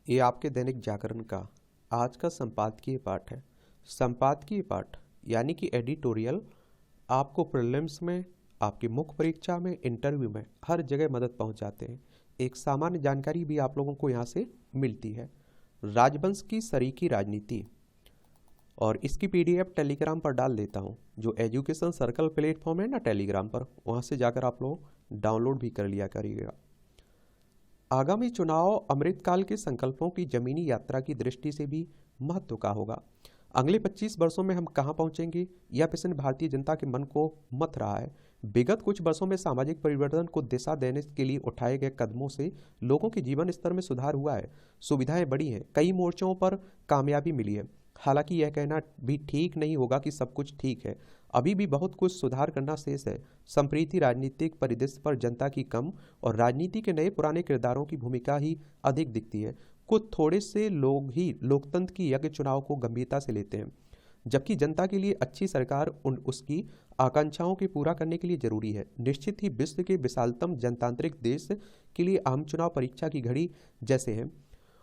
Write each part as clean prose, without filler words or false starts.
ये आपके दैनिक जागरण का आज का संपादकीय पाठ है। संपादकीय पाठ यानी कि एडिटोरियल आपको प्रीलिम्स में, आपकी मुख्य परीक्षा में, इंटरव्यू में हर जगह मदद पहुंचाते हैं। एक सामान्य जानकारी भी आप लोगों को यहाँ से मिलती है। राजवंश की सरीकी राजनीति, और इसकी पीडीएफ टेलीग्राम पर डाल देता हूँ। जो एजुकेशन सर्कल प्लेटफॉर्म है ना टेलीग्राम पर, वहाँ से जाकर आप लोग डाउनलोड भी कर लिया करिएगा। आगामी चुनाव अमृतकाल के संकल्पों की जमीनी यात्रा की दृष्टि से भी महत्व का होगा। अगले 25 वर्षों में हम कहां पहुंचेंगे, यह प्रश्न भारतीय जनता के मन को मथ रहा है। विगत कुछ वर्षों में सामाजिक परिवर्तन को दिशा देने के लिए उठाए गए कदमों से लोगों के जीवन स्तर में सुधार हुआ है, सुविधाएं बढ़ी हैं, कई मोर्चों पर कामयाबी मिली है। हालांकि यह कहना भी ठीक नहीं होगा कि सब कुछ ठीक है। अभी भी बहुत कुछ सुधार करना शेष है। संप्रीति राजनीतिक परिदृश्य पर जनता की कम और राजनीति के नए पुराने किरदारों की भूमिका ही अधिक दिखती है। कुछ थोड़े से लोग ही लोकतंत्र की यज्ञ चुनाव को गंभीरता से लेते हैं, जबकि जनता के लिए अच्छी सरकार उसकी आकांक्षाओं के पूरा करने के लिए जरूरी है। निश्चित ही विश्व के विशालतम जनतांत्रिक देश के लिए आम चुनाव परीक्षा की घड़ी जैसे हैं,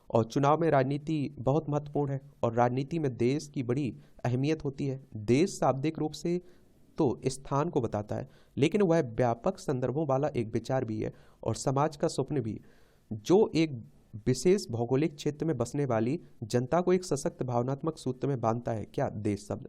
और चुनाव में राजनीति बहुत महत्वपूर्ण है और राजनीति में देश की बड़ी अहमियत होती है। देश शाब्दिक रूप से तो स्थान को बताता है, लेकिन वह व्यापक संदर्भों वाला एक विचार भी है और समाज का स्वप्न भी, जो एक विशेष भौगोलिक क्षेत्र में बसने वाली जनता को एक सशक्त भावनात्मक सूत्र में बांधता है। क्या देश शब्द।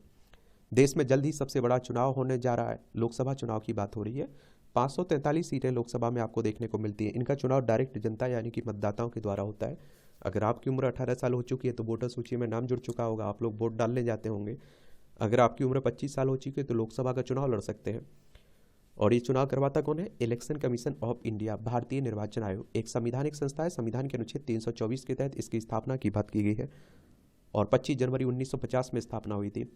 देश में जल्द ही सबसे बड़ा चुनाव होने जा रहा है। लोकसभा चुनाव की बात हो रही है। 543 सीटें लोकसभा में आपको देखने को मिलती है। इनका चुनाव डायरेक्ट जनता यानी कि मतदाताओं के द्वारा होता है। अगर आपकी उम्र 18 साल हो चुकी है तो वोटर सूची में नाम जुड़ चुका होगा, आप लोग वोट डालने जाते होंगे। अगर आपकी उम्र 25 साल हो चुकी है तो लोकसभा का चुनाव लड़ सकते हैं। और ये चुनाव करवाता कौन है? इलेक्शन कमीशन ऑफ इंडिया, भारतीय निर्वाचन आयोग, एक संवैधानिक संस्था है। संविधान के अनुच्छेद 324 के तहत इसकी स्थापना की बात की गई है और 25 जनवरी 1950 में स्थापना हुई थी।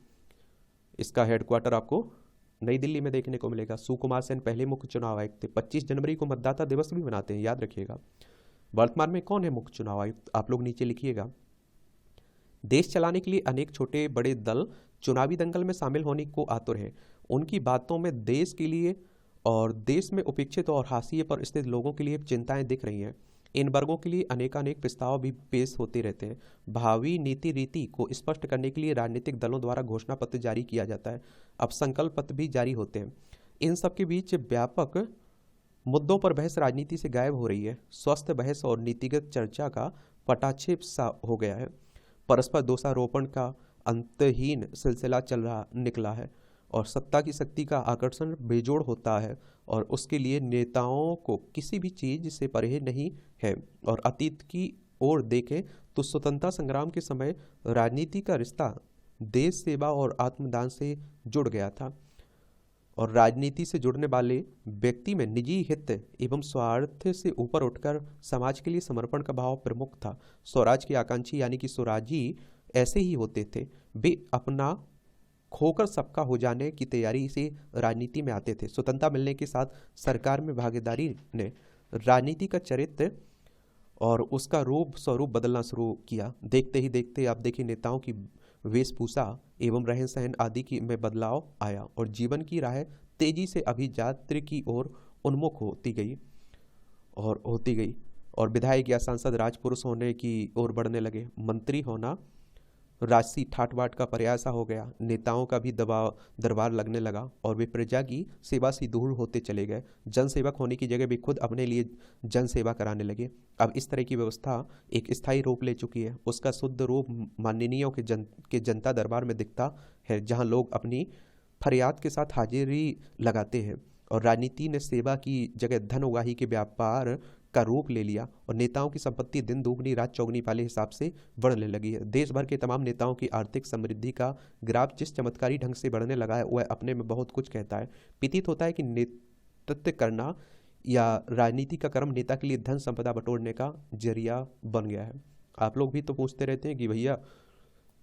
इसका हेडक्वार्टर आपको नई दिल्ली में देखने को मिलेगा। सुकुमार सेन पहले मुख्य चुनाव आयुक्त थे। 25 जनवरी को मतदाता दिवस भी मनाते हैं, याद रखिएगा। वर्तमान में कौन है मुख्य चुनाव आयुक्त, आप लोग नीचे लिखिएगा। देश चलाने के लिए अनेक छोटे बड़े दल चुनावी दंगल में शामिल होने को आतुर हैं। उनकी बातों में देश के लिए और देश में उपेक्षित और हाशिए पर स्थित लोगों के लिए चिंताएं दिख रही हैं। इन वर्गों के लिए अनेकानेक प्रस्ताव भी पेश होते रहते हैं। भावी नीति रीति को स्पष्ट करने के लिए राजनीतिक दलों द्वारा घोषणा पत्र जारी किया जाता है। अब संकल्प पत्र भी जारी होते हैं। इन सब के बीच व्यापक मुद्दों पर बहस राजनीति से गायब हो रही है। स्वस्थ बहस और नीतिगत चर्चा का पटाक्षेप सा हो गया है। परस्पर दोषारोपण का अंतहीन सिलसिला चल रहा निकला है और सत्ता की शक्ति का आकर्षण बेजोड़ होता है और उसके लिए नेताओं को किसी भी चीज से परहेज नहीं है। और अतीत की ओर देखें तो स्वतंत्रता संग्राम के समय राजनीति का रिश्ता देश सेवा और आत्मदान से जुड़ गया था और राजनीति से जुड़ने वाले व्यक्ति में निजी हित एवं स्वार्थ से ऊपर उठकर समाज के लिए समर्पण का भाव प्रमुख था। स्वराज की आकांक्षी यानी कि स्वराजी ऐसे ही होते थे। वे अपना खोकर सबका हो जाने की तैयारी से राजनीति में आते थे। स्वतंत्रता मिलने के साथ सरकार में भागीदारी ने राजनीति का चरित्र और उसका रूप स्वरूप बदलना शुरू किया। देखते ही देखते आप देखिए नेताओं की वेशभूषा एवं रहन सहन आदि की में बदलाव आया और जीवन की राह तेजी से अभिजात्य की ओर उन्मुख होती गई और विधायक या सांसद राजपुरुष होने की ओर बढ़ने लगे। मंत्री होना राजसी ठाट बाट का प्रयास हो गया। नेताओं का भी दरबार लगने लगा और वे प्रजा की सेवा से दूर होते चले गए। जनसेवक होने की जगह वे खुद अपने लिए जन सेवा कराने लगे। अब इस तरह की व्यवस्था एक स्थायी रूप ले चुकी है। उसका शुद्ध रूप माननीयों के जनता दरबार में दिखता है, जहां लोग अपनी फरियाद के साथ हाजिरी लगाते हैं और राजनीति ने सेवा की जगह धन उगाही के व्यापार का रूप ले लिया और नेताओं की संपत्ति दिन दुगनी रात चौगनी वाले हिसाब से बढ़ने लगी है। देश भर के तमाम नेताओं की आर्थिक समृद्धि का ग्राफ जिस चमत्कारी ढंग से बढ़ने लगा है वह अपने में बहुत कुछ कहता है। प्रतीत होता है कि नेतृत्व करना या राजनीति का कर्म नेता के लिए धन संपदा बटोरने का जरिया बन गया है। आप लोग भी तो पूछते रहते हैं कि भैया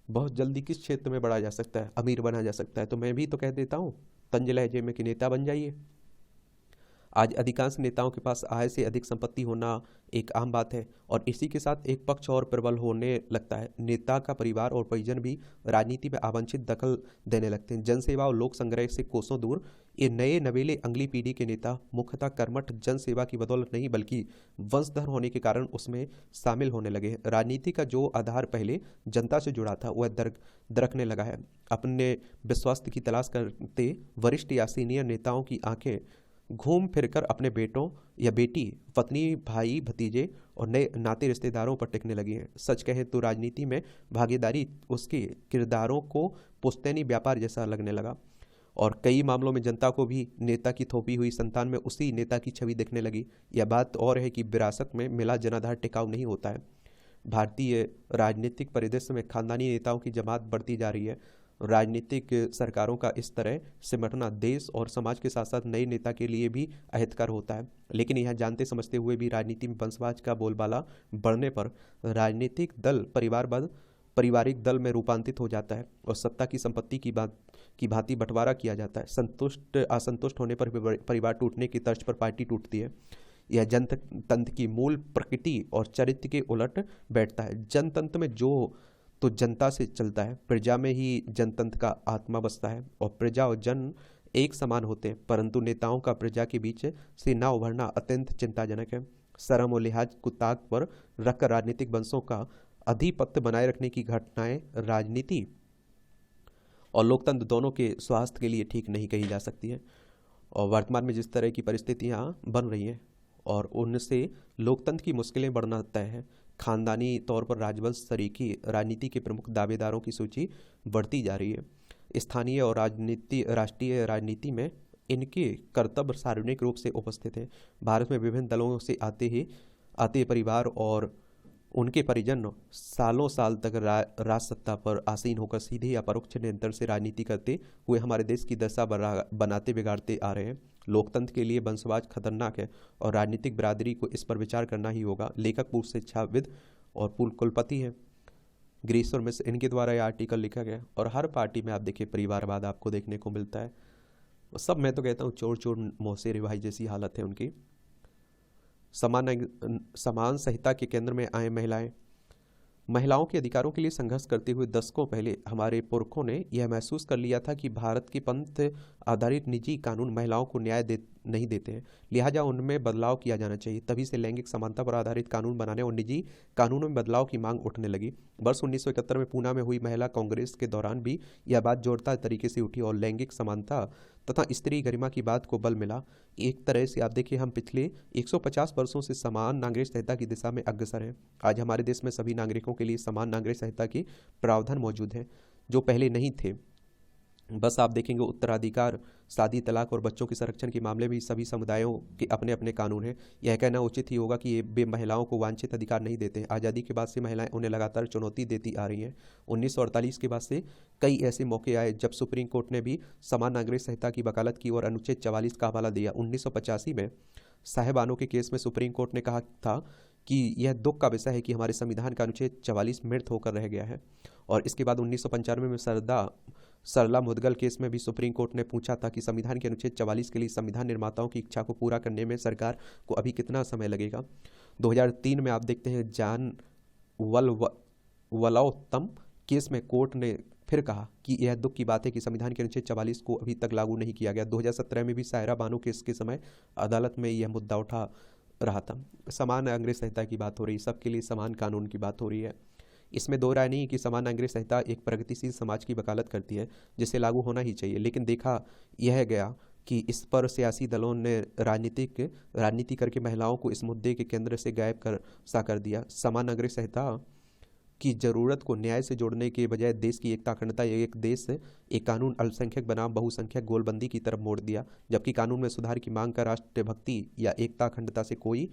बहुत जल्दी किस क्षेत्र में बढ़ा जा सकता है, अमीर बना जा सकता है, तो मैं भी तो कह देता हूँ तंज लहजे में कि नेता बन जाइए। आज अधिकांश नेताओं के पास आय से अधिक संपत्ति होना एक आम बात है और इसी के साथ एक पक्ष और प्रबल होने लगता है। नेता का परिवार और परिजन भी राजनीति में अवांछित दखल देने लगते हैं। जनसेवा और लोक संग्रह से कोसों दूर ये नए नवेले अगली पीढ़ी के नेता मुख्यतः कर्मठ जनसेवा की बदौलत नहीं बल्कि वंशधर होने के कारण उसमें शामिल होने लगे हैं। राजनीति का जो आधार पहले जनता से जुड़ा था वह दरकने लगा है। अपने विश्वास की तलाश करते वरिष्ठ या सीनियर नेताओं की आंखें घूम फिरकर अपने बेटों या बेटी, पत्नी, भाई, भतीजे और नए नाते रिश्तेदारों पर टिकने लगी हैं। सच कहें तो राजनीति में भागीदारी उसके किरदारों को पुश्तैनी व्यापार जैसा लगने लगा और कई मामलों में जनता को भी नेता की थोपी हुई संतान में उसी नेता की छवि दिखने लगी। यह बात और है कि विरासत में मिला जनाधार टिकाऊ नहीं होता है। भारतीय राजनीतिक परिदृश्य में खानदानी नेताओं की जमात बढ़ती जा रही है। राजनीतिक सरकारों का इस तरह सिमटना देश और समाज के साथ साथ नए नेता के लिए भी अहितकर होता है। लेकिन यह जानते समझते हुए भी राजनीति में वंशवाद का बोलबाला बढ़ने पर राजनीतिक दल पारिवारिक दल में रूपांतरित हो जाता है और सत्ता की संपत्ति की भांति बंटवारा किया जाता है। असंतुष्ट होने पर परिवार टूटने की तर्ज पर पार्टी टूटती है। यह जनतंत्र की मूल प्रकृति और चरित्र के उलट बैठता है। जनतंत्र में जो तो जनता से चलता है, प्रजा में ही जनतंत्र का आत्मा बसता है और प्रजा और जन एक समान होते हैं, परंतु नेताओं का प्रजा के बीच से ना उभरना अत्यंत चिंताजनक है। शर्म और लिहाज को ताक पर रखकर राजनीतिक वंशों का आधिपत्य बनाए रखने की घटनाएं राजनीति और लोकतंत्र दोनों के स्वास्थ्य के लिए ठीक नहीं कही जा सकती है। और वर्तमान में जिस तरह की परिस्थितियां बन रही हैं और उनसे लोकतंत्र की मुश्किलें बढ़ना तय है। खानदानी तौर पर राजवंश तरीकी राजनीति के प्रमुख दावेदारों की सूची बढ़ती जा रही है। स्थानीय और राष्ट्रीय राजनीति में इनके कर्तव्य सार्वजनिक रूप से उपस्थित हैं। भारत में विभिन्न दलों से आते परिवार और उनके परिजन सालों साल तक राज सत्ता पर आसीन होकर सीधे या परोक्ष नियंत्रण से राजनीति करते हुए हमारे देश की दशा बनाते बिगाड़ते आ रहे हैं। लोकतंत्र के लिए वंशवाद खतरनाक है और राजनीतिक बिरादरी को इस पर विचार करना ही होगा। लेखक पूर्व शिक्षाविद और पूर्व कुलपति हैं गिरीश्वर मिश्र, इनके द्वारा यह आर्टिकल लिखा गया और हर पार्टी में आप देखिए परिवारवाद आपको देखने को मिलता है। सब मैं तो कहता हूँ चोर चोर मौसेरे भाई जैसी हालत है उनकी। समान संहिता के केंद्र में आए महिलाओं के अधिकारों के लिए संघर्ष करते हुए दशकों पहले हमारे पुरखों ने यह महसूस कर लिया था कि भारत के पंथ आधारित निजी कानून महिलाओं को न्याय नहीं देते हैं, लिहाजा उनमें बदलाव किया जाना चाहिए। तभी से लैंगिक समानता पर आधारित कानून बनाने और निजी कानूनों में बदलाव की मांग उठने लगी। वर्ष 1971 में पूना में हुई महिला कांग्रेस के दौरान भी यह बात जोरदार तरीके से उठी और लैंगिक समानता तथा स्त्री गरिमा की बात को बल मिला। एक तरह से आप देखिए हम पिछले 150 वर्षों से समान नागरिक संहिता की दिशा में अग्रसर हैं। आज हमारे देश में सभी नागरिकों के लिए समान नागरिक संहिता के प्रावधान मौजूद हैं जो पहले नहीं थे। बस आप देखेंगे उत्तराधिकार, शादी, तलाक और बच्चों के संरक्षण के मामले में सभी समुदायों के अपने अपने कानून हैं। यह कहना उचित ही होगा कि ये वे महिलाओं को वांछित अधिकार नहीं देते हैं। आज़ादी के बाद से महिलाएं उन्हें लगातार चुनौती देती आ रही हैं। 1948 के बाद से कई ऐसे मौके आए जब सुप्रीम कोर्ट ने भी समान नागरिक संहिता की वकालत की और अनुच्छेद 44 का हवाला दिया। 1985 में साहेबानों के केस में सुप्रीम कोर्ट ने कहा था कि यह दुख का विषय है कि हमारे संविधान का अनुच्छेद 44 मृत होकर रह गया है। और इसके बाद 1995 में सरला मुदगल केस में भी सुप्रीम कोर्ट ने पूछा था कि संविधान के अनुच्छेद 44 के लिए संविधान निर्माताओं की इच्छा को पूरा करने में सरकार को अभी कितना समय लगेगा। 2003 में आप देखते हैं जान वलोत्तम केस में कोर्ट ने फिर कहा कि यह दुख की बात है कि संविधान के अनुच्छेद 44 को अभी तक लागू नहीं किया गया। 2017 में भी सायरा बानो केस के समय अदालत में यह मुद्दा उठा रहा था। समान नागरिक संहिता की बात हो रही है, सबके लिए समान कानून की बात हो रही है। इसमें दो राय नहीं कि समान नागरिक संहिता एक प्रगतिशील समाज की वकालत करती है जिसे लागू होना ही चाहिए, लेकिन देखा यह गया कि इस पर सियासी दलों ने राजनीति करके महिलाओं को इस मुद्दे के केंद्र से गायब कर दिया। समान नागरिक संहिता की जरूरत को न्याय से जोड़ने के बजाय देश की एकता अखंडता, एक देश एक कानून अल्पसंख्यक बनाम बहुसंख्यक गोलबंदी की तरफ मोड़ दिया। जबकि कानून में सुधार की मांग का राष्ट्रभक्ति या एकता अखंडता से कोई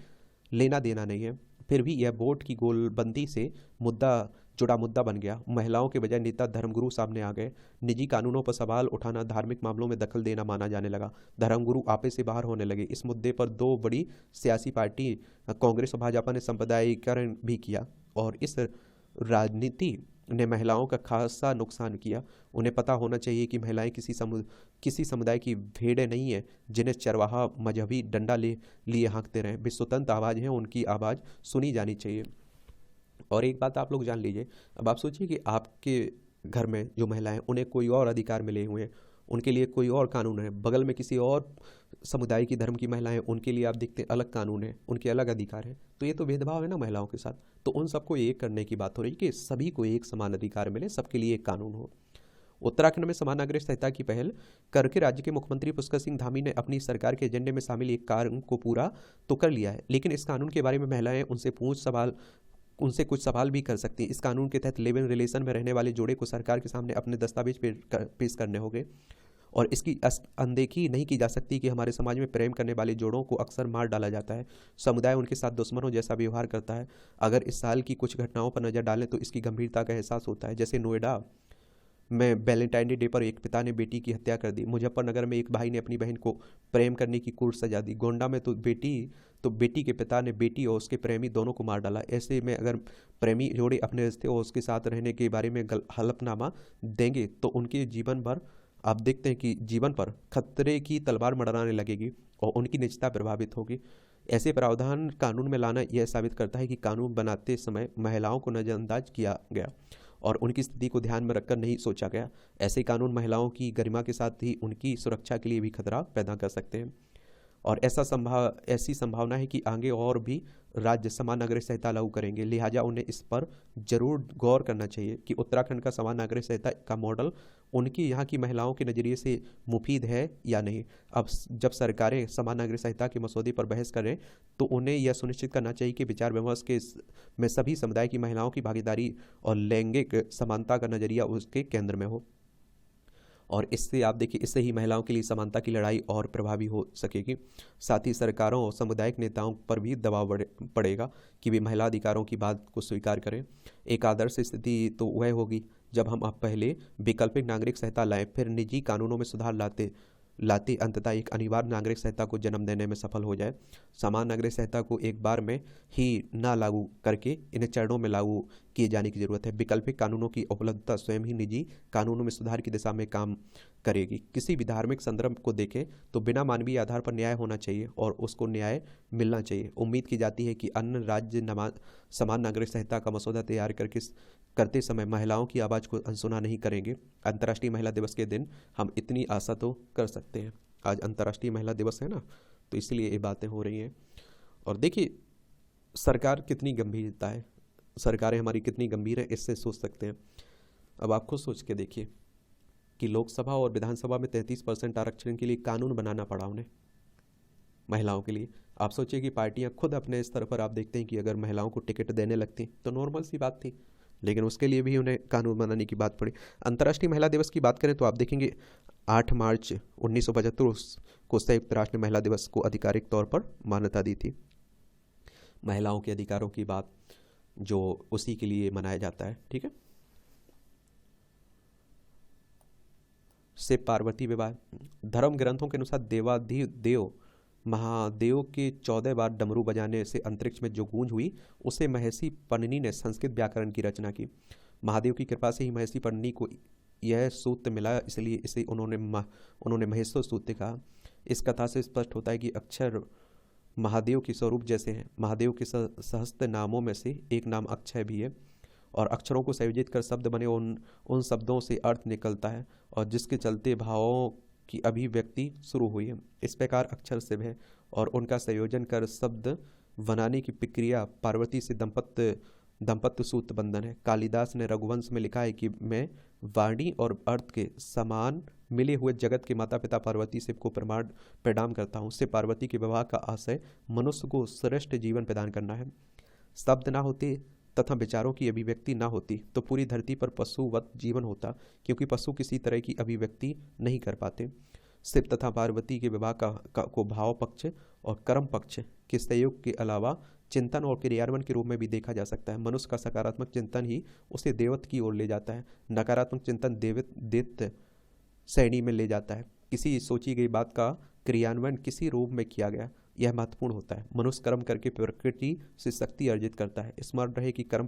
लेना देना नहीं है। फिर भी यह वोट की गोलबंदी से जुड़ा मुद्दा बन गया। महिलाओं के बजाय नेता धर्मगुरु सामने आ गए। निजी कानूनों पर सवाल उठाना धार्मिक मामलों में दखल देना माना जाने लगा। धर्मगुरु आपे से बाहर होने लगे। इस मुद्दे पर दो बड़ी सियासी पार्टी कांग्रेस और भाजपा ने सांप्रदायिकरण भी किया और इस राजनीति ने महिलाओं का खासा नुकसान किया। उन्हें पता होना चाहिए कि महिलाएं किसी समुदाय की भेड़ें नहीं है जिन्हें चरवाहा मजहबी डंडा लिए हाँकते रहें। वे स्वतंत्र आवाज़ हैं, उनकी आवाज़ सुनी जानी चाहिए। और एक बात आप लोग जान लीजिए, अब आप सोचिए कि आपके घर में जो महिलाएं, उन्हें कोई और अधिकार मिले हुए हैं, उनके लिए कोई और कानून है। बगल में किसी और समुदाय की धर्म की महिलाएं, उनके लिए आप देखते हैं अलग कानून है, उनके अलग अधिकार है। तो ये तो भेदभाव है ना महिलाओं के साथ। तो उन सबको एक करने की बात हो रही है कि सभी को एक समान अधिकार मिले, सबके लिए एक कानून हो। उत्तराखंड में समान नागरिक संहिता की पहल करके राज्य के मुख्यमंत्री पुष्कर सिंह धामी ने अपनी सरकार के एजेंडे में शामिल एक कार्य को पूरा तो कर लिया है, लेकिन इस कानून के बारे में महिलाएं उनसे कुछ सवाल भी कर सकती हैं। इस कानून के तहत लिव इन रिलेशन में रहने वाले जोड़े को सरकार के सामने अपने दस्तावेज पेश करने होंगे और इसकी अनदेखी नहीं की जा सकती कि हमारे समाज में प्रेम करने वाले जोड़ों को अक्सर मार डाला जाता है। समुदाय उनके साथ दुश्मनों जैसा व्यवहार करता है। अगर इस साल की कुछ घटनाओं पर नज़र डालें तो इसकी गंभीरता का एहसास होता है। जैसे नोएडा में वैलेंटाइन डे पर एक पिता ने बेटी की हत्या कर दी। मुजफ्फरनगर में एक भाई ने अपनी बहन को प्रेम करने की कोर्ट सजा दी। गोंडा में तो बेटी के पिता ने बेटी और उसके प्रेमी दोनों को मार डाला। ऐसे में अगर प्रेमी जोड़े अपने रिश्ते और उसके साथ रहने के बारे में हलफनामा देंगे तो उनके जीवन भर आप देखते हैं कि जीवन पर खतरे की तलवार मंडराने लगेगी और उनकी निजता प्रभावित होगी। ऐसे प्रावधान कानून में लाना यह साबित करता है कि कानून बनाते समय महिलाओं को नज़रअंदाज किया गया और उनकी स्थिति को ध्यान में रखकर नहीं सोचा गया। ऐसे कानून महिलाओं की गरिमा के साथ ही उनकी सुरक्षा के लिए भी खतरा पैदा कर सकते हैं और ऐसी संभावना है कि आगे और भी राज्य समान नागरिक संहिता लागू करेंगे। लिहाजा उन्हें इस पर जरूर गौर करना चाहिए कि उत्तराखंड का समान नागरिक संहिता का मॉडल उनकी यहाँ की महिलाओं के नज़रिए से मुफीद है या नहीं। अब जब सरकारें समान नागरिक संहिता के मसौदे पर बहस करें तो उन्हें यह सुनिश्चित करना चाहिए कि विचार विमर्श में सभी समुदाय की महिलाओं की भागीदारी और लैंगिक समानता का नज़रिया उसके केंद्र में हो। और इससे आप देखिए, इससे ही महिलाओं के लिए समानता की लड़ाई और प्रभावी हो सकेगी। साथ ही सरकारों और सामुदायिक नेताओं पर भी दबाव पड़ेगा कि वे महिला अधिकारों की बात को स्वीकार करें। एक आदर्श स्थिति तो वह होगी जब हम अब पहले वैकल्पिक नागरिक संहिता लाएं, फिर निजी कानूनों में सुधार लाते अंततः एक अनिवार्य नागरिक संहिता को जन्म देने में सफल हो जाए। समान नागरिक संहिता को एक बार में ही ना लागू करके इन्हें चरणों में लागू किए जाने की जरूरत है। वैकल्पिक कानूनों की उपलब्धता स्वयं ही निजी कानूनों में सुधार की दिशा में काम करेगी। किसी भी धार्मिक संदर्भ को देखें तो बिना मानवीय आधार पर न्याय होना चाहिए और उसको न्याय मिलना चाहिए। उम्मीद की जाती है कि अन्य राज्य समान नागरिक संहिता का मसौदा तैयार करते समय महिलाओं की आवाज़ को अनसुना नहीं करेंगे। अंतर्राष्ट्रीय महिला दिवस के दिन हम इतनी आशा तो कर सकते हैं। आज अंतर्राष्ट्रीय महिला दिवस है ना, तो इसलिए ये बातें हो रही हैं। और देखिए सरकार कितनी गंभीरता है, सरकारें हमारी कितनी गंभीर है, इससे सोच सकते हैं। अब आप खुद सोच के देखिए कि लोकसभा और विधानसभा में 33% आरक्षण के लिए कानून बनाना पड़ा उन्हें महिलाओं के लिए। आप सोचिए कि पार्टियां खुद अपने स्तर पर आप देखते हैं कि अगर महिलाओं को टिकट देने लगती तो नॉर्मल सी बात थी, लेकिन उसके लिए भी उन्हें कानून बनाने की बात पड़ी। अंतर्राष्ट्रीय महिला दिवस की बात करें तो आप देखेंगे 8 मार्च 1975 को संयुक्त राष्ट्र ने महिला दिवस को आधिकारिक तौर पर मान्यता दी थी। महिलाओं के अधिकारों की बात जो उसी के लिए मनाया जाता है, ठीक है। शिव पार्वती विवाह, धर्म ग्रंथों के अनुसार देवाधिदेव महादेव के 14 बार डमरू बजाने से अंतरिक्ष में जो गूंज हुई उसे महर्षि पणिनि ने संस्कृत व्याकरण की रचना की। महादेव की कृपा से ही महर्षि पणिनि को यह सूत्र मिला, इसलिए इसे उन्होंने महेश्वर सूत्र कहा। इस कथा से स्पष्ट होता है कि अक्षर महादेव के स्वरूप जैसे हैं। महादेव के सहस्त्र नामों में से एक नाम अक्षय भी है और अक्षरों को संयोजित कर शब्द बने उन शब्दों से अर्थ निकलता है और जिसके चलते भावों की अभिव्यक्ति शुरू हुई है। इस प्रकार अक्षर शिव है और उनका संयोजन कर शब्द बनाने की प्रक्रिया पार्वती से दंपत्य सूत्र बंधन है। कालिदास ने रघुवंश में लिखा है कि मैं वाणी और अर्थ के समान मिले हुए जगत के माता पिता पार्वती शिव को प्रणाम करता हूँ। उससे पार्वती के विवाह का आशय मनुष्य को श्रेष्ठ जीवन प्रदान करना है। शब्द ना होते तथा विचारों की अभिव्यक्ति ना होती तो पूरी धरती पर पशुवत जीवन होता, क्योंकि पशु किसी तरह की अभिव्यक्ति नहीं कर पाते। शिव तथा पार्वती के विवाह को भाव पक्ष और कर्म पक्ष के सहयोग के अलावा चिंतन और क्रियान्वयन के रूप में भी देखा जा सकता है। मनुष्य का सकारात्मक चिंतन ही उसे देवत्व की ओर ले जाता है, नकारात्मक चिंतन दैत्य श्रेणी में ले जाता है। किसी सोची गई बात का क्रियान्वयन किसी रूप में किया गया, यह महत्वपूर्ण होता है। मनुष्य कर्म करके प्रकृति से शक्ति अर्जित करता है। स्मरण रहे कि कर्म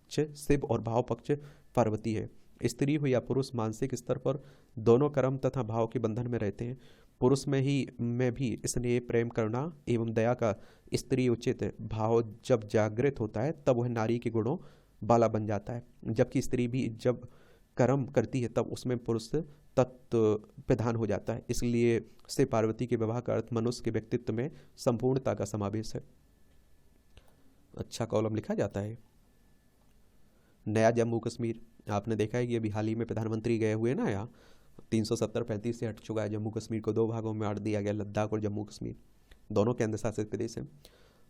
पक्ष शिव और भाव पक्ष पार्वती है। स्त्री हो या पुरुष मानसिक स्तर पर दोनों कर्म तथा भाव के बंधन में रहते हैं। पुरुष में भी स्नेह प्रेम करुणा एवं दया का स्त्री उचित भाव जब जागृत होता है तब वह नारी के गुणों वाला बन जाता है, जबकि स्त्री भी जब कर्म करती है तब उसमें पुरुष तत्व प्रधान हो जाता है। इसलिए से पार्वती के विवाह का अर्थ मनुष्य के व्यक्तित्व में संपूर्णता का समावेश है। अच्छा कॉलम लिखा जाता है। नया जम्मू कश्मीर, आपने देखा है कि अभी हाल ही में प्रधानमंत्री गए हुए ना, यहाँ 370-35 से हट चुका है। जम्मू कश्मीर को दो भागों में बांट दिया गया, लद्दाख और जम्मू कश्मीर दोनों केंद्र शासित प्रदेश हैं।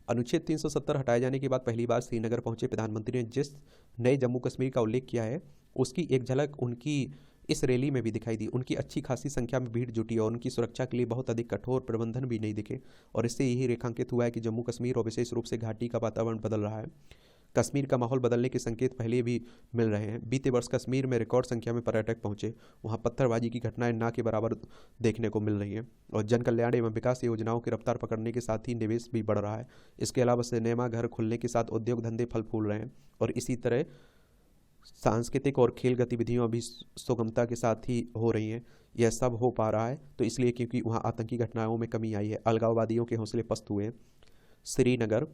अनुच्छेद 370 हटाए जाने के बाद पहली बार श्रीनगर पहुंचे प्रधानमंत्री ने जिस नए जम्मू कश्मीर का उल्लेख किया है उसकी एक झलक उनकी इस रैली में भी दिखाई दी। उनकी अच्छी खासी संख्या में भीड़ जुटी और उनकी सुरक्षा के लिए बहुत अधिक कठोर प्रबंधन भी नहीं दिखे, और इससे यही रेखांकित हुआ है कि जम्मू कश्मीर और विशेष रूप से घाटी का वातावरण बदल रहा है। कश्मीर का माहौल बदलने के संकेत पहले भी मिल रहे हैं। बीते वर्ष कश्मीर में रिकॉर्ड संख्या में पर्यटक पहुंचे। वहां पत्थरबाजी की घटनाएं ना के बराबर देखने को मिल रही हैं और जन कल्याण एवं विकास योजनाओं की रफ्तार पकड़ने के साथ ही निवेश भी बढ़ रहा है। इसके अलावा सिनेमा घर खुलने के साथ उद्योग धंधे फल फूल रहे हैं और इसी तरह सांस्कृतिक और खेल गतिविधियां भी सुगमता के साथ ही हो रही हैं। यह सब हो पा रहा है तो इसलिए क्योंकि वहाँ आतंकी घटनाओं में कमी आई है, अलगाववादियों के हौसले पस्त हुए हैं। श्रीनगर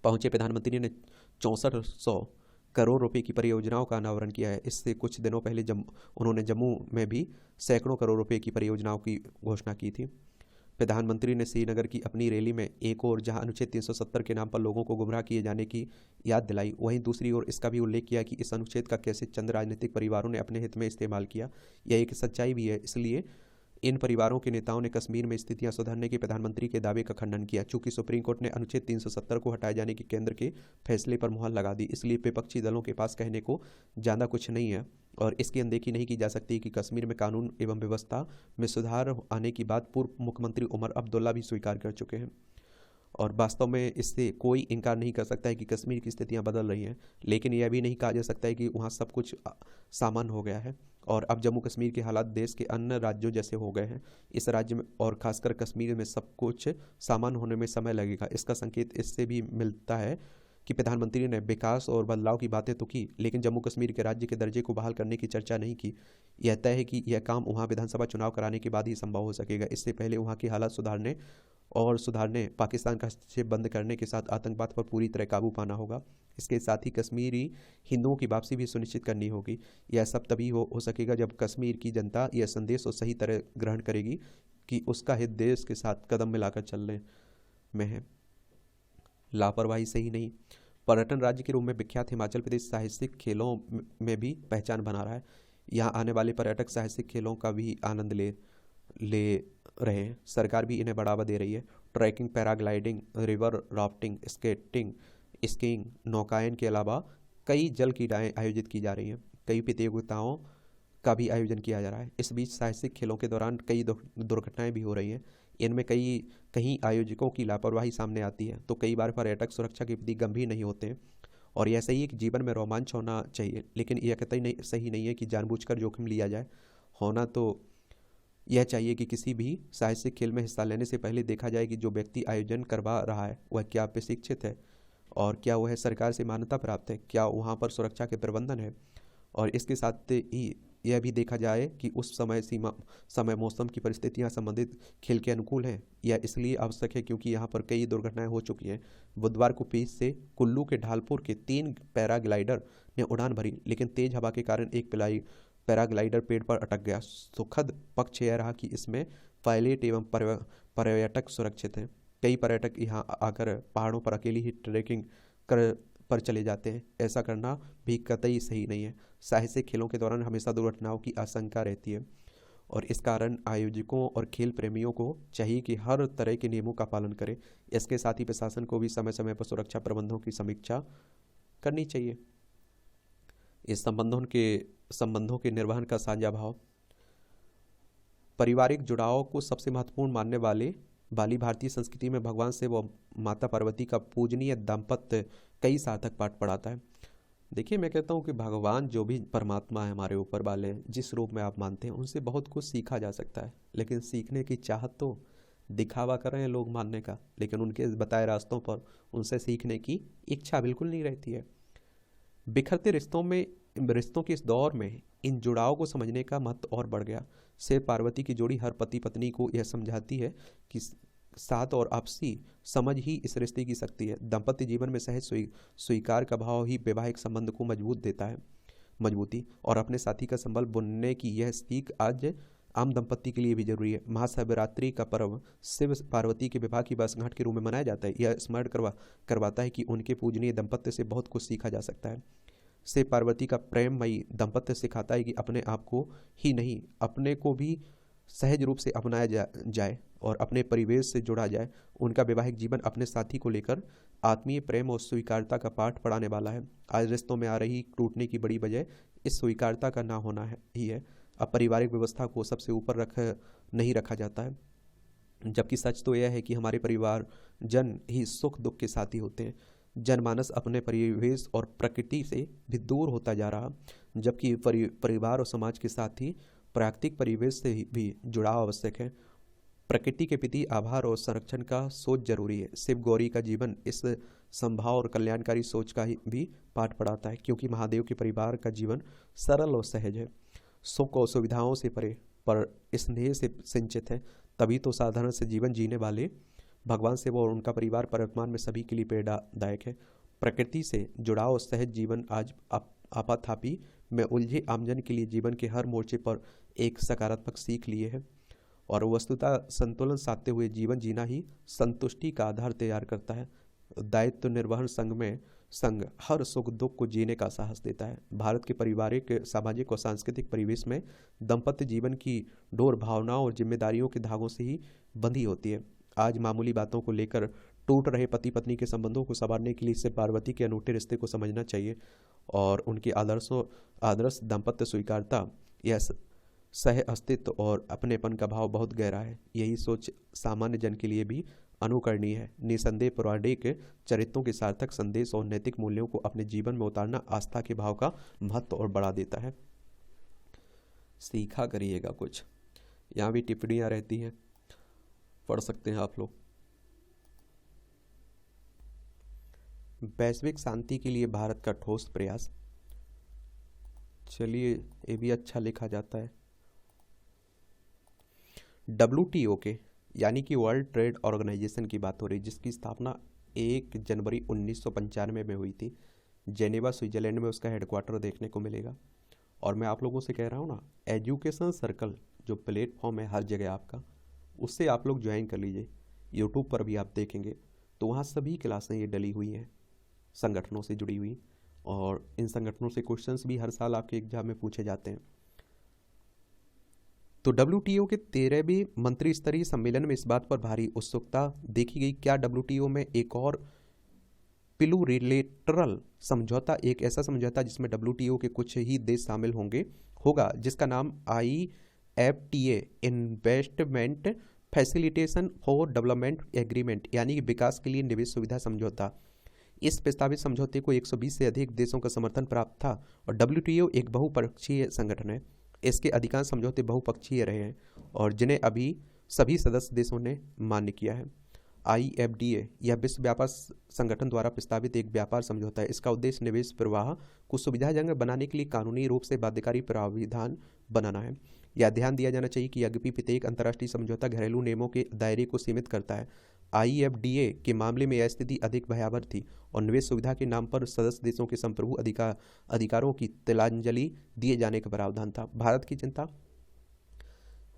पहुंचे प्रधानमंत्री ने 6400 करोड़ रुपए की परियोजनाओं का अनावरण किया है। इससे कुछ दिनों पहले उन्होंने जम्मू में भी सैकड़ों करोड़ रुपए की परियोजनाओं की घोषणा की थी। प्रधानमंत्री ने श्रीनगर की अपनी रैली में एक और जहां अनुच्छेद 370 के नाम पर लोगों को गुमराह किए जाने की याद दिलाई, वहीं दूसरी ओर इसका भी उल्लेख किया कि इस अनुच्छेद का कैसे चंद राजनीतिक परिवारों ने अपने हित में इस्तेमाल किया। यह एक सच्चाई भी है। इसलिए इन परिवारों के नेताओं ने कश्मीर में स्थितियां सुधारने के प्रधानमंत्री के दावे का खंडन किया। चूंकि सुप्रीम कोर्ट ने अनुच्छेद 370 को हटाए जाने के केंद्र के फैसले पर मुहर लगा दी, इसलिए विपक्षी दलों के पास कहने को ज़्यादा कुछ नहीं है और इसकी अनदेखी नहीं की जा सकती कि कश्मीर में कानून एवं व्यवस्था में सुधार आने की बात पूर्व मुख्यमंत्री उमर अब्दुल्ला भी स्वीकार कर चुके हैं और वास्तव में इससे कोई इनकार नहीं कर सकता है कि कश्मीर की स्थितियां बदल रही हैं, लेकिन यह भी नहीं कहा जा सकता है कि वहाँ सब कुछ सामान्य हो गया है और अब जम्मू कश्मीर के हालात देश के अन्य राज्यों जैसे हो गए हैं। इस राज्य में और खासकर कश्मीर में सब कुछ सामान्य होने में समय लगेगा। इसका संकेत इससे भी मिलता है कि प्रधानमंत्री ने विकास और बदलाव की बातें तो की, लेकिन जम्मू कश्मीर के राज्य के दर्जे को बहाल करने की चर्चा नहीं की। यह तय है कि यह काम वहाँ विधानसभा चुनाव कराने के बाद ही संभव हो सकेगा। इससे पहले वहाँ की हालात सुधारने पाकिस्तान का हस्तक्षेप बंद करने के साथ आतंकवाद पर पूरी तरह काबू पाना होगा। इसके साथ ही कश्मीरी हिंदुओं की वापसी भी सुनिश्चित करनी होगी। यह सब तभी हो सकेगा जब कश्मीर की जनता यह संदेश और सही तरह ग्रहण करेगी कि उसका हित देश के साथ कदम मिलाकर चलने में है, लापरवाही से ही नहीं। पर्यटन राज्य के रूप में विख्यात हिमाचल प्रदेश साहसिक खेलों में भी पहचान बना रहा है। यहाँ आने वाले पर्यटक साहसिक खेलों का भी आनंद ले रहे हैं। सरकार भी इन्हें बढ़ावा दे रही है। Trekking, paragliding, river rafting, skating, skiing, नौकायन के अलावा कई जल क्रीड़ाएं आयोजित की जा रही हैं। कई प्रतियोगिताओं का भी आयोजन किया जा रहा है। इस बीच साहसिक खेलों के दौरान कई दुर्घटनाएं भी हो रही हैं। इनमें कहीं आयोजकों की लापरवाही सामने आती है तो कई बार पर्यटक सुरक्षा के प्रति गंभीर नहीं होते हैं और यह सही है कि जीवन में रोमांच होना चाहिए, लेकिन यह कतई नहीं सही नहीं है कि जानबूझकर जोखिम लिया जाए। होना तो यह चाहिए कि किसी भी साहसिक खेल में हिस्सा लेने से पहले देखा जाए कि जो व्यक्ति आयोजन करवा रहा है वह क्या प्रशिक्षित है और क्या वह सरकार से मान्यता प्राप्त है, क्या वहाँ पर सुरक्षा के प्रबंधन है और इसके साथ ही यह भी देखा जाए कि उस समय मौसम की परिस्थितियां संबंधित खेल के अनुकूल हैं। यह इसलिए आवश्यक है क्योंकि यहाँ पर कई दुर्घटनाएं हो चुकी हैं। बुधवार को पीच से कुल्लू के ढालपुर के 3 पैराग्लाइडर ने उड़ान भरी, लेकिन तेज हवा के कारण एक पैराग्लाइडर पेड़ पर अटक गया। सुखद पक्ष यह रहा कि इसमें पायलट एवं पर्यटक सुरक्षित हैं। कई पर्यटक यहाँ आकर पहाड़ों पर अकेले ही ट्रैकिंग पर चले जाते हैं। ऐसा करना भी कतई सही नहीं है। साहसिक खेलों के दौरान हमेशा दुर्घटनाओं की आशंका रहती है और इस कारण आयोजकों और खेल प्रेमियों को चाहिए कि हर तरह के नियमों का पालन करें। इसके साथ ही प्रशासन को भी समय समय पर सुरक्षा प्रबंधों की समीक्षा करनी चाहिए। इस संबंधों के निर्वहन का साझा भाव। पारिवारिक जुड़ाव को सबसे महत्वपूर्ण मानने वाली भारतीय संस्कृति में भगवान से व माता पार्वती का पूजनीय दाम्पत्य कई सार्थक पाठ पढ़ाता है। देखिए, मैं कहता हूँ कि भगवान जो भी परमात्मा है, हमारे ऊपर वाले, जिस रूप में आप मानते हैं, उनसे बहुत कुछ सीखा जा सकता है, लेकिन सीखने की चाहत तो दिखावा कर रहे हैं लोग मानने का, लेकिन उनके बताए रास्तों पर उनसे सीखने की इच्छा बिल्कुल नहीं रहती है। बिखरते रिश्तों के इस दौर में इन जुड़ाव को समझने का महत्व और बढ़ गया। शिव पार्वती की जोड़ी हर पति पत्नी को यह समझाती है कि साथ और आपसी समझ ही इस रिश्ते की शक्ति है। दाम्पत्य जीवन में सहज स्वीकार का भाव ही वैवाहिक संबंध को मजबूत देता है। मजबूती और अपने साथी का संबल बुनने की यह सीख आज आम दंपत्ति के लिए भी जरूरी है। महाशिवरात्रि का पर्व शिव पार्वती के विवाह की वर्षगांठ के रूप में मनाया जाता है। यह स्मरण करवाता है कि उनके पूजनीय दंपत्य से बहुत कुछ सीखा जा सकता है। शिव पार्वती का प्रेममयी दंपत्य सिखाता है कि अपने आप को ही नहीं, अपने को भी सहज रूप से अपनाया जाए और अपने परिवेश से जुड़ा जाए। उनका वैवाहिक जीवन अपने साथी को लेकर आत्मीय प्रेम और स्वीकारता का पाठ पढ़ाने वाला है। आज रिश्तों में आ रही टूटने की बड़ी वजह इस स्वीकारता का ना होना ही है। अब पारिवारिक व्यवस्था को सबसे ऊपर नहीं रखा जाता है, जबकि सच तो यह है कि हमारे परिवार जन ही सुख दुख के साथी होते हैं। जनमानस अपने परिवेश और प्रकृति से भी दूर होता जा रहा, जबकि परिवार और समाज के साथ ही प्राकृतिक परिवेश से भी जुड़ाव आवश्यक है। प्रकृति के प्रति आभार और संरक्षण का सोच जरूरी है। शिव गौरी का जीवन इस संभाव और कल्याणकारी सोच का भी पाठ पढ़ाता है, क्योंकि महादेव के परिवार का जीवन सरल और सहज है, सुख और सुविधाओं से परे पर स्नेह से सिंचित है। तभी तो साधारण से जीवन जीने वाले भगवान शिव और उनका परिवार वर्तमान में सभी के लिए प्रेरणादायक है। प्रकृति से जुड़ाव और सहज जीवन आज आपाधापी में उलझे आमजन के लिए जीवन के हर मोर्चे पर एक सकारात्मक सीख लिए है। और वस्तुतः संतुलन साधते हुए जीवन जीना ही संतुष्टि का आधार तैयार करता है। दायित्व निर्वहन संग हर सुख दुख को जीने का साहस देता है। भारत के पारिवारिक, सामाजिक और सांस्कृतिक परिवेश में दाम्पत्य जीवन की डोर भावनाओं और जिम्मेदारियों के धागों से ही बंधी होती है। आज मामूली बातों को लेकर टूट रहे पति पत्नी के संबंधों को संवारने के लिए शिव पार्वती के अनूठे रिश्ते को समझना चाहिए और उनके आदर्श दाम्पत्य स्वीकारता, यह सह अस्तित्व और अपनेपन का भाव बहुत गहरा है। यही सोच सामान्य जन के लिए भी अनुकरणीय है। निसंदेह पौराणिक चरित्रों के सार्थक संदेश और नैतिक मूल्यों को अपने जीवन में उतारना आस्था के भाव का महत्व और बढ़ा देता है। सीखा करिएगा कुछ। यहाँ भी टिप्पणियाँ रहती हैं, पढ़ सकते हैं आप लोग। वैश्विक शांति के लिए भारत का ठोस प्रयास। चलिए, ये भी अच्छा लिखा जाता है। WTO के यानी कि वर्ल्ड ट्रेड ऑर्गेनाइजेशन की बात हो रही, जिसकी स्थापना 1 जनवरी 1995 में हुई थी। जेनेवा स्विट्जरलैंड में उसका हेडक्वार्टर देखने को मिलेगा। और मैं आप लोगों से कह रहा हूँ ना, एजुकेशन सर्कल जो प्लेटफॉर्म है हर जगह आपका, उससे आप लोग ज्वाइन कर लीजिए। यूट्यूब पर भी आप देखेंगे तो वहाँ सभी क्लासें ये डली हुई हैं संगठनों से जुड़ी हुई, और इन संगठनों से क्वेश्चंस भी हर साल आपके एग्जाम में पूछे जाते हैं। तो WTO के 13वें मंत्री स्तरीय सम्मेलन में इस बात पर भारी उत्सुकता देखी गई, क्या WTO में एक और प्लूरिलेटरल समझौता, एक ऐसा समझौता जिसमें WTO के कुछ ही देश शामिल होगा, जिसका नाम IFTA investment facilitation for development agreement यानी कि विकास के लिए निवेश सुविधा समझौता। इस प्रस्तावित समझौते को 120 से अधिक देशों का समर्थन प्राप्त था और WTO एक बहुपक्षीय संगठन है। इसके अधिकांश समझौते बहुपक्षीय रहे हैं और जिन्हें अभी सभी सदस्य देशों ने मान्य किया है। IFDA यह विश्व व्यापार संगठन द्वारा प्रस्तावित एक व्यापार समझौता है। इसका उद्देश्य निवेश प्रवाह को सुविधाजनक बनाने के लिए कानूनी रूप से बाध्यकारी प्राविधान बनाना है। यह ध्यान दिया जाना चाहिए कि यद्यपि प्रत्येक अंतर्राष्ट्रीय समझौता घरेलू नियमों के दायरे को सीमित करता है, IFDA के मामले में यह स्थिति अधिक भयावह थी और निवेश सुविधा के नाम पर सदस्य देशों के संप्रभु अधिकारों की तिलांजलि दिए जाने का प्रावधान था। भारत की चिंता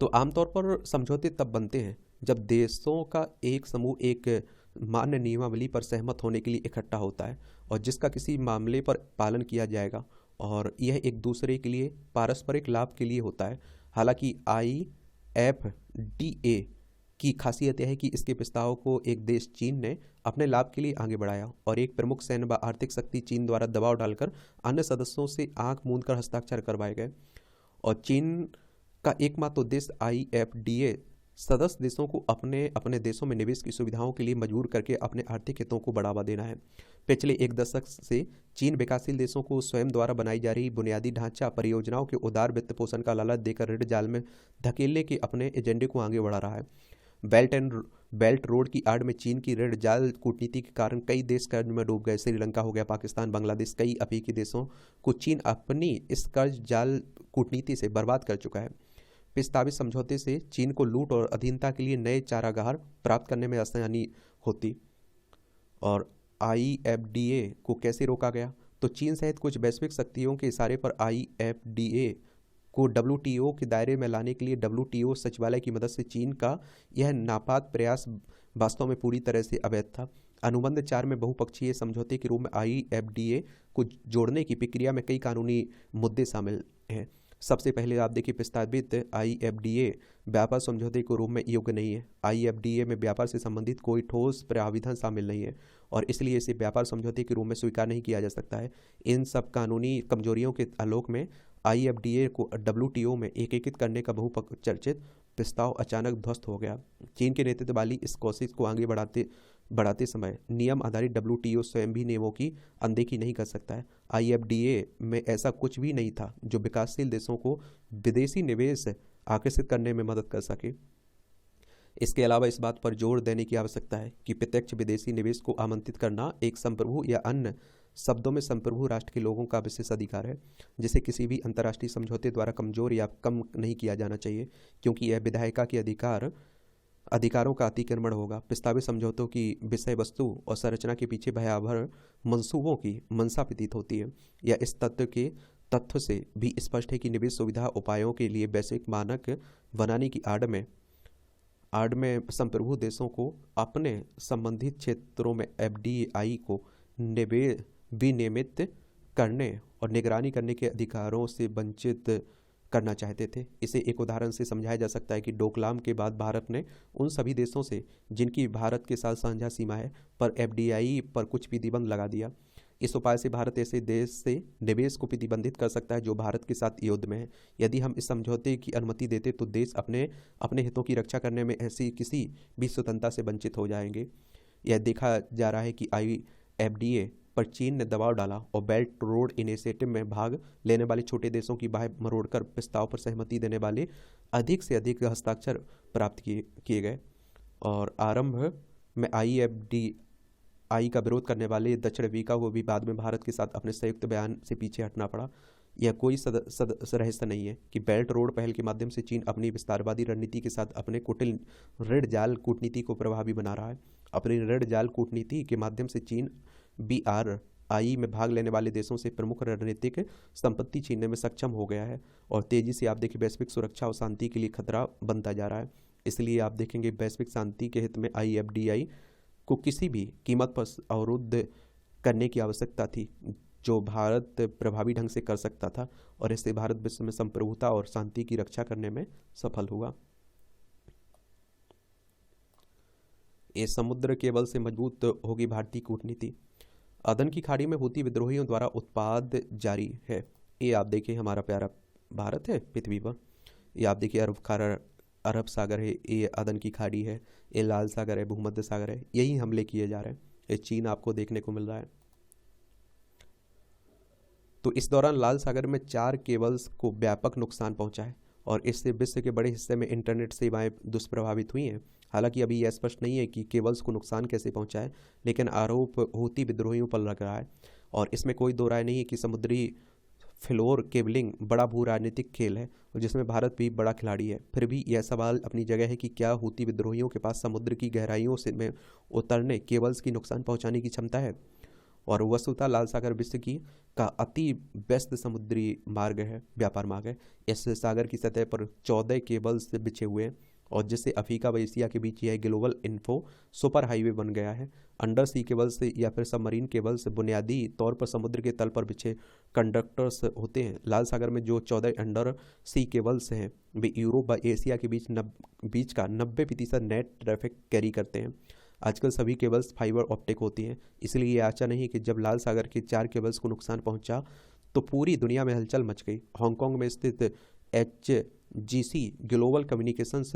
तो आमतौर पर समझौते तब बनते हैं जब देशों का एक समूह एक मान्य नियमावली पर सहमत होने के लिए इकट्ठा होता है और जिसका किसी मामले पर पालन किया जाएगा और यह एक दूसरे के लिए पारस्परिक लाभ के लिए होता है। हालांकि IFDA की खासियत यह है कि इसके प्रस्ताव को एक देश चीन ने अपने लाभ के लिए आगे बढ़ाया और एक प्रमुख सैन्य व आर्थिक शक्ति चीन द्वारा दबाव डालकर अन्य सदस्यों से आंख मूंद कर हस्ताक्षर करवाए गए। और चीन का एकमात्र उद्देश्य IFDA सदस्य देशों को अपने अपने देशों में निवेश की सुविधाओं के लिए मजबूर करके अपने आर्थिक हितों को बढ़ावा देना है। पिछले एक दशक से चीन विकासशील देशों को स्वयं द्वारा बनाई जा रही बुनियादी ढांचा परियोजनाओं के उदार वित्त पोषण का लालच देकर ऋण जाल में धकेलने के अपने एजेंडे को आगे बढ़ा रहा है। बेल्ट रोड की आड़ में चीन की ऋण जाल कूटनीति के कारण कई देश कर्ज में डूब गए। श्रीलंका हो गया, पाकिस्तान, बांग्लादेश, कई अफ्रीकी देशों को चीन अपनी इस कर्ज जाल कूटनीति से बर्बाद कर चुका है। प्रस्तावित समझौते से चीन को लूट और अधीनता के लिए नए चारागार प्राप्त करने में आसानी होती। और IFDA को कैसे रोका गया? तो चीन सहित कुछ वैश्विक शक्तियों के इशारे पर IFDA को WTO के दायरे में लाने के लिए WTO सचिवालय की मदद से चीन का यह नापाक प्रयास वास्तव में पूरी तरह से अवैध था। अनुबंध 4 में बहुपक्षीय समझौते के रूप में IFDA को जोड़ने की प्रक्रिया में कई कानूनी मुद्दे शामिल हैं। सबसे पहले आप देखिए, प्रस्तावित IFDA व्यापार समझौते के रूप में योग्य नहीं है। IFDA में व्यापार से संबंधित कोई ठोस प्रावधान शामिल नहीं है और इसलिए इसे व्यापार समझौते के रूप में स्वीकार नहीं किया जा सकता है। इन सब कानूनी कमजोरियों के आलोक में IFDA को WTO में एकीकृत करने का बहुचर्चित प्रस्ताव अचानक ध्वस्त हो गया। चीन के नेतृत्व वाली इस कोशिश को आगे बढ़ाते समय नियम आधारित WTO स्वयं भी नियमों की अनदेखी नहीं कर सकता है। IFDA में ऐसा कुछ भी नहीं था जो विकासशील देशों को विदेशी निवेश आकर्षित करने में मदद कर सके। इसके अलावा इस बात पर जोर देने की आवश्यकता है कि प्रत्यक्ष विदेशी निवेश को आमंत्रित करना एक संप्रभु या अन्य शब्दों में संप्रभु राष्ट्र के लोगों का विशेष अधिकार है, जिसे किसी भी अंतर्राष्ट्रीय समझौते द्वारा कमजोर या कम नहीं किया जाना चाहिए, क्योंकि यह विधायिका के अधिकारों का अतिक्रमण होगा। प्रस्तावित समझौतों की विषय वस्तु और संरचना के पीछे भयावह मंसूबों की मंशा प्रतीत होती है। यह इस तथ्य से भी स्पष्ट है कि निवेश सुविधा उपायों के लिए वैश्विक मानक बनाने की आड़ में संप्रभु देशों को अपने संबंधित क्षेत्रों में FDI को विनियमित करने और निगरानी करने के अधिकारों से वंचित करना चाहते थे। इसे एक उदाहरण से समझाया जा सकता है कि डोकलाम के बाद भारत ने उन सभी देशों से जिनकी भारत के साथ साझा सीमा है पर FDI पर कुछ प्रतिबंध लगा दिया। इस उपाय से भारत ऐसे देश से निवेश को प्रतिबंधित कर सकता है जो भारत के साथ युद्ध में है। यदि हम इस समझौते की अनुमति देते तो देश अपने हितों की रक्षा करने में ऐसी किसी भी स्वतंत्रता से वंचित हो जाएंगे। यह देखा जा रहा है कि IFDA पर चीन ने दबाव डाला और बेल्ट रोड इनिशिएटिव में भाग लेने वाले छोटे देशों की बाहें मरोड़कर प्रस्ताव पर सहमति देने वाले अधिक से अधिक हस्ताक्षर प्राप्त किए गए। और आरंभ में IFDI का विरोध करने वाले दक्षिण अफ्रीका को भी बाद में भारत के साथ अपने संयुक्त बयान से पीछे हटना पड़ा। यह कोई रहस्य नहीं है कि बेल्ट रोड पहल के माध्यम से चीन अपनी विस्तारवादी रणनीति के साथ अपने कुटिल ऋण जाल कूटनीति को प्रभावी बना रहा है। अपनी ऋण जाल कूटनीति के माध्यम से चीन BRI में भाग लेने वाले देशों से प्रमुख रणनीतिक संपत्ति छीनने में सक्षम हो गया है और तेजी से आप देखिए वैश्विक सुरक्षा और शांति के लिए खतरा बनता जा रहा है। इसलिए आप देखेंगे वैश्विक शांति के हित में IFDI को किसी भी कीमत पर अवरुद्ध करने की आवश्यकता थी, जो भारत प्रभावी ढंग से कर सकता था और इससे भारत विश्व में संप्रभुता और शांति की रक्षा करने में सफल हुआ। ये समुद्र केबल से मजबूत होगी भारतीय कूटनीति। अदन की खाड़ी में हूती विद्रोहियों द्वारा उत्पाद जारी है। ये आप देखिए हमारा प्यारा भारत है पृथ्वी पर। ये आप देखिए अरब सागर है, ये अदन की खाड़ी है, ये लाल सागर है, भूमध्य सागर है, यही हमले किए जा रहे हैं। ये चीन आपको देखने को मिल रहा है। तो इस दौरान लाल सागर में 4 केबल्स को व्यापक नुकसान पहुंचा है और इससे विश्व के बड़े हिस्से में इंटरनेट सेवाएं दुष्प्रभावित हुई हैं। हालांकि अभी यह स्पष्ट नहीं है कि केबल्स को नुकसान कैसे पहुंचा है, लेकिन आरोप हूती विद्रोहियों पर लग रहा है और इसमें कोई दो राय नहीं है कि समुद्री फ्लोर केबलिंग बड़ा भू राजनीतिक खेल है और जिसमें भारत भी बड़ा खिलाड़ी है। फिर भी यह सवाल अपनी जगह है कि क्या हूती विद्रोहियों के पास समुद्र की गहराइयों से में उतरने केबल्स की नुकसान पहुंचाने की क्षमता है। और वस्तुतः लाल सागर विश्व की का अति व्यस्त समुद्री मार्ग है, व्यापार मार्ग है। इस सागर की सतह पर 14 केबल्स बिछे हुए हैं और जिससे अफ्रीका व एशिया के बीच यह ग्लोबल इन्फो सुपर हाईवे बन गया है। अंडर सी केबल्स या फिर सबमरीन केबल्स बुनियादी तौर पर समुद्र के तल पर बिछे कंडक्टर्स होते हैं। लाल सागर में जो 14 अंडर सी केबल्स हैं वे यूरोप व एशिया के बीच का 90% नेट ट्रैफिक कैरी करते हैं। आजकल सभी केबल्स फाइबर ऑप्टिक होती हैं, इसलिए ये आशा नहीं है कि जब लाल सागर के 4 केबल्स को नुकसान पहुंचा तो पूरी दुनिया में हलचल मच गई। हांगकांग में स्थित HGC ग्लोबल कम्युनिकेशंस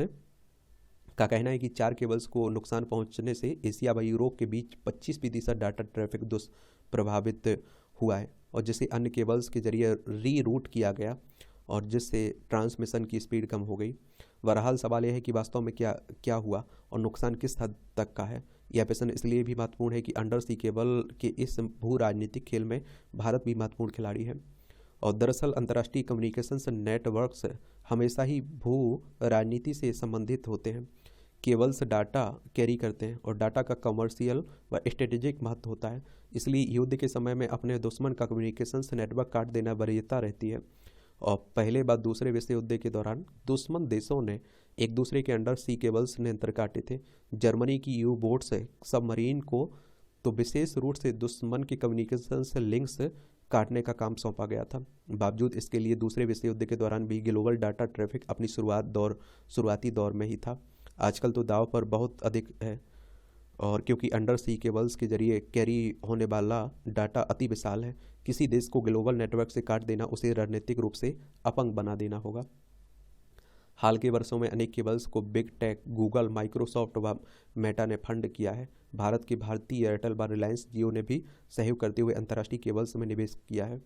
का कहना है कि 4 केबल्स को नुकसान पहुंचने से एशिया व यूरोप के बीच 25% डाटा ट्रैफिक दुष्प्रभावित हुआ है और जिसे अन्य केबल्स के जरिए री रूट किया गया और जिससे ट्रांसमिशन की स्पीड कम हो गई। बहरहाल सवाल यह है कि वास्तव में क्या क्या हुआ और नुकसान किस हद तक का है। यह प्रश्न इसलिए भी महत्वपूर्ण है कि अंडर सी केबल के इस भू राजनीतिक खेल में भारत भी महत्वपूर्ण खिलाड़ी है। और दरअसल अंतर्राष्ट्रीय कम्युनिकेशंस नेटवर्क्स हमेशा ही भू राजनीति से संबंधित होते हैं। केबल्स डाटा कैरी करते हैं और डाटा का कमर्शियल व स्ट्रेटेजिक महत्व होता है। इसलिए युद्ध के समय में अपने दुश्मन का कम्युनिकेशंस नेटवर्क काट देना वरीयता रहती है। और पहले बार दूसरे विश्व युद्ध के दौरान दुश्मन देशों ने एक दूसरे के अंडर सी केबल्स नियंत्रण काटे थे। जर्मनी की यू बोट से सबमरीन को तो विशेष रूप से दुश्मन के कम्युनिकेशन से लिंक्स काटने का काम सौंपा गया था। बावजूद इसके लिए दूसरे विश्व युद्ध के दौरान भी ग्लोबल डाटा ट्रैफिक अपनी शुरुआती दौर में ही था। आजकल तो दाव पर बहुत अधिक है, और क्योंकि अंडर सी केबल्स के जरिए कैरी होने वाला डाटा अति विशाल है, किसी देश को ग्लोबल नेटवर्क से काट देना उसे रणनीतिक रूप से अपंग बना देना होगा। हाल के वर्षों में अनेक केबल्स को बिग टेक गूगल, माइक्रोसॉफ्ट व मेटा ने फंड किया है। भारत की भारतीय एयरटेल व रिलायंस जियो ने भी सहयोग करते हुए अंतर्राष्ट्रीय केबल्स में निवेश किया है,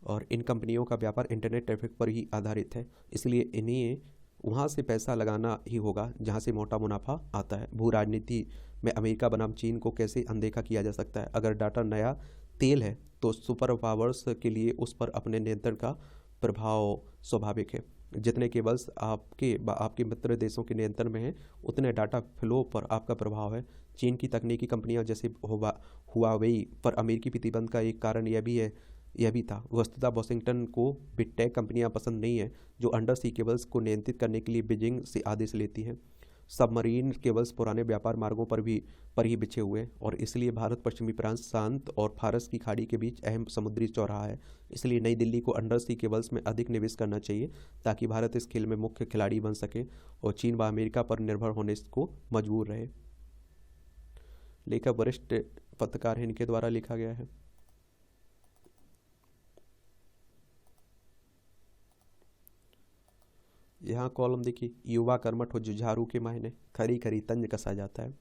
और इन कंपनियों का व्यापार इंटरनेट ट्रैफिक पर ही आधारित है। इसलिए इन्हें वहाँ से पैसा लगाना ही होगा जहाँ से मोटा मुनाफा आता है। भू राजनीति में अमेरिका बनाम चीन को कैसे अनदेखा किया जा सकता है। अगर डाटा नया तेल है तो सुपर पावर्स के लिए उस पर अपने नियंत्रण का प्रभाव स्वाभाविक है। जितने केबल्स आपके मित्र देशों के नियंत्रण में हैं, उतने डाटा फ्लो पर आपका प्रभाव है। चीन की तकनीकी कंपनियां जैसे हुआवेई पर अमेरिकी प्रतिबंध का एक कारण यह भी था। वस्तुतः वॉशिंगटन को बिग टेक कंपनियां पसंद नहीं है जो अंडर सी केबल्स को नियंत्रित करने के लिए बीजिंग से आदेश लेती हैं। सबमरीन केबल्स पुराने व्यापार मार्गों पर ही बिछे हुए हैं, और इसलिए भारत पश्चिमी प्रांत शांत और फारस की खाड़ी के बीच अहम समुद्री चौराहा है। इसलिए नई दिल्ली को अंडर सी केबल्स में अधिक निवेश करना चाहिए ताकि भारत इस खेल में मुख्य खिलाड़ी बन सके और चीन व अमेरिका पर निर्भर होने को मजबूर रहे। लेखक वरिष्ठ पत्रकार है, इनके द्वारा लिखा गया है। यहाँ कॉलम देखिए, युवा कर्मठ हो जुझारू के मायने खरी खरी तंज कसा जाता है।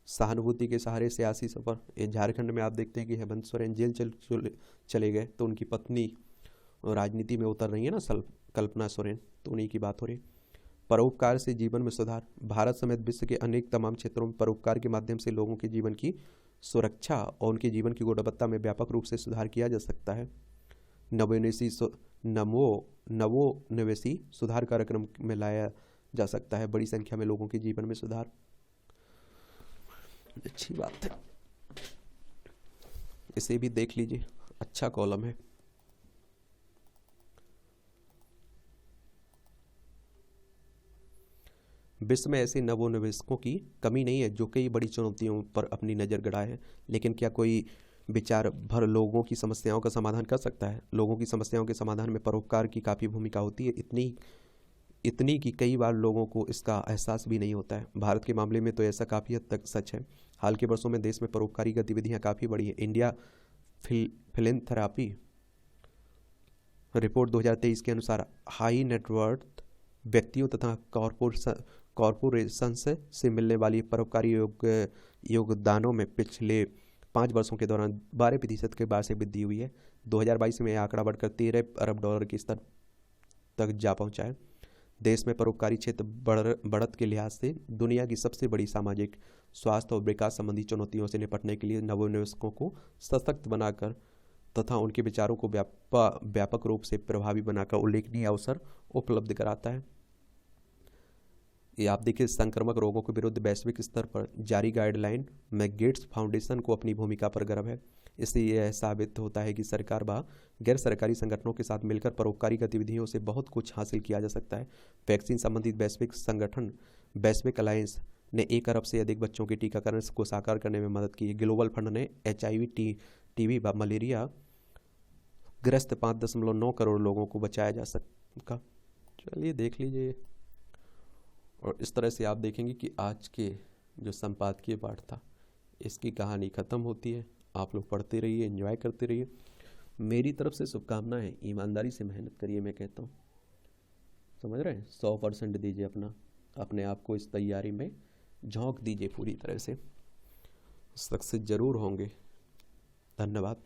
सहानुभूति के सहारे सियासी सफर। ये झारखंड में आप देखते हैं कि हेमंत सोरेन जेल चले गए तो उनकी पत्नी राजनीति में उतर रही है ना, कल्पना सोरेन, तो उन्हीं की बात हो रही। परोपकार से जीवन में सुधार। भारत समेत विश्व के अनेक तमाम क्षेत्रों में परोपकार के माध्यम से लोगों के जीवन की सुरक्षा और उनके जीवन की गुणवत्ता में व्यापक रूप से सुधार किया जा सकता है। नवोन्वेषी सुधार कार्यक्रम में लाया जा सकता है बड़ी संख्या में लोगों के जीवन में सुधार। अच्छी बात है, इसे भी देख लीजिए, अच्छा कॉलम है। विश्व में ऐसे नवोन्वेषकों की कमी नहीं है जो कई बड़ी चुनौतियों पर अपनी नज़र गड़ाए हैं, लेकिन क्या कोई विचार भर लोगों की समस्याओं का समाधान कर सकता है? लोगों की समस्याओं के समाधान में परोपकार की काफ़ी भूमिका होती है, इतनी कि कई बार लोगों को इसका एहसास भी नहीं होता है। भारत के मामले में तो ऐसा काफ़ी हद तक सच है। हाल के वर्षों में देश में परोपकारी गतिविधियां काफ़ी बढ़ी है। इंडिया फिलैंथ्रोपी रिपोर्ट 2023 के अनुसार हाई नेटवर्थ व्यक्तियों तथा कॉरपोरेशन से मिलने वाली परोपकारी योगदानों में पिछले 5 वर्षों के दौरान 12% के बाद से वृद्धि हुई है। 2022 में यह आंकड़ा बढ़कर $13 अरब के स्तर तक जा पहुंचा है। देश में परोपकारी क्षेत्र बढ़त के लिहाज से दुनिया की सबसे बड़ी सामाजिक, स्वास्थ्य और विकास संबंधी चुनौतियों से निपटने के लिए नवोन्वेषकों को सशक्त बनाकर तथा उनके विचारों को व्यापक रूप से प्रभावी बनाकर उल्लेखनीय अवसर उपलब्ध कराता है। ये आप देखिए, संक्रामक रोगों के विरुद्ध वैश्विक स्तर पर जारी गाइडलाइन में गेट्स फाउंडेशन को अपनी भूमिका पर गर्व है। इससे यह साबित होता है कि सरकार व गैर सरकारी संगठनों के साथ मिलकर परोपकारी गतिविधियों से बहुत कुछ हासिल किया जा सकता है। वैक्सीन संबंधित वैश्विक संगठन वैश्विक अलायंस ने 1 अरब से अधिक बच्चों के टीकाकरण को साकार करने में मदद की है। ग्लोबल फंड ने HIV, टीबी व मलेरिया ग्रस्त 5.9 करोड़ लोगों को बचाया जा सका। चलिए देख लीजिए, और इस तरह से आप देखेंगे कि आज के जो संपादकीय पाठ था इसकी कहानी ख़त्म होती है। आप लोग पढ़ते रहिए, एंजॉय करते रहिए। मेरी तरफ से शुभकामनाएं। ईमानदारी से मेहनत करिए, मैं कहता हूँ, समझ रहे हैं। 100% दीजिए अपने आप को, इस तैयारी में झोंक दीजिए पूरी तरह से। सक्सेस जरूर होंगे। धन्यवाद।